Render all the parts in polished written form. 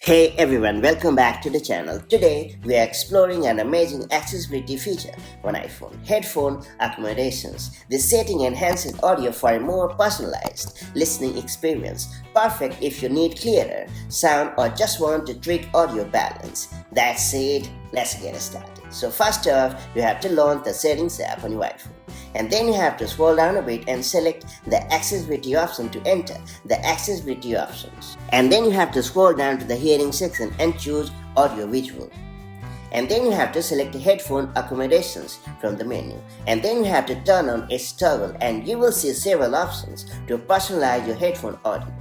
Hey everyone, welcome back to the channel. Today we are exploring an amazing accessibility feature on iPhone, Headphone Accommodations. This setting enhances audio for a more personalized listening experience, perfect if you need clearer sound or just want to tweak audio balance. That's it, let's get started. So first off, you have to launch the Settings app on your iPhone. And then you have to scroll down a bit and select the accessibility option to enter the accessibility options. And then you have to scroll down to the hearing section and choose audio visual. And then you have to select headphone accommodations from the menu. And then you have to turn on its toggle and you will see several options to personalize your headphone audio.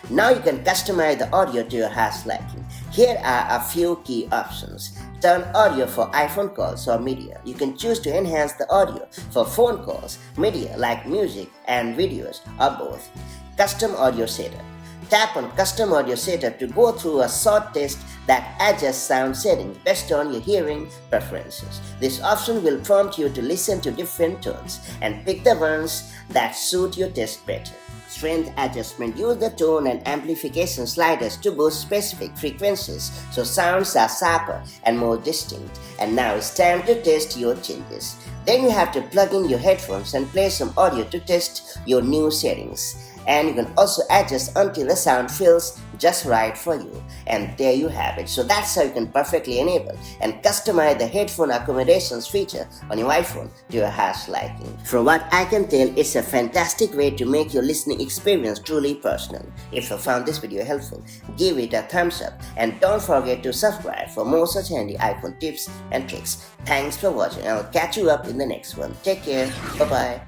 Now you can customize the audio to your heart's liking. Here are a few key options. Turn audio for iPhone calls or media. You can choose to enhance the audio for phone calls, media like music and videos or both. Custom audio setup. Tap on Custom Audio Setup to go through a short test that adjusts sound settings based on your hearing preferences. This option will prompt you to listen to different tones and pick the ones that suit your taste better. Strength adjustment. Use the tone and amplification sliders to boost specific frequencies so sounds are sharper and more distinct. And now it's time to test your changes. Then you have to plug in your headphones and play some audio to test your new settings. And you can also adjust until the sound feels just right for you. And there you have it. So that's how you can perfectly enable and customize the headphone accommodations feature on your iPhone to your heart's liking. From what I can tell, it's a fantastic way to make your listening experience truly personal. If you found this video helpful, give it a thumbs up and don't forget to subscribe for more such handy iPhone tips and tricks. Thanks for watching. I'll catch you up in the next one. Take care. Bye-bye.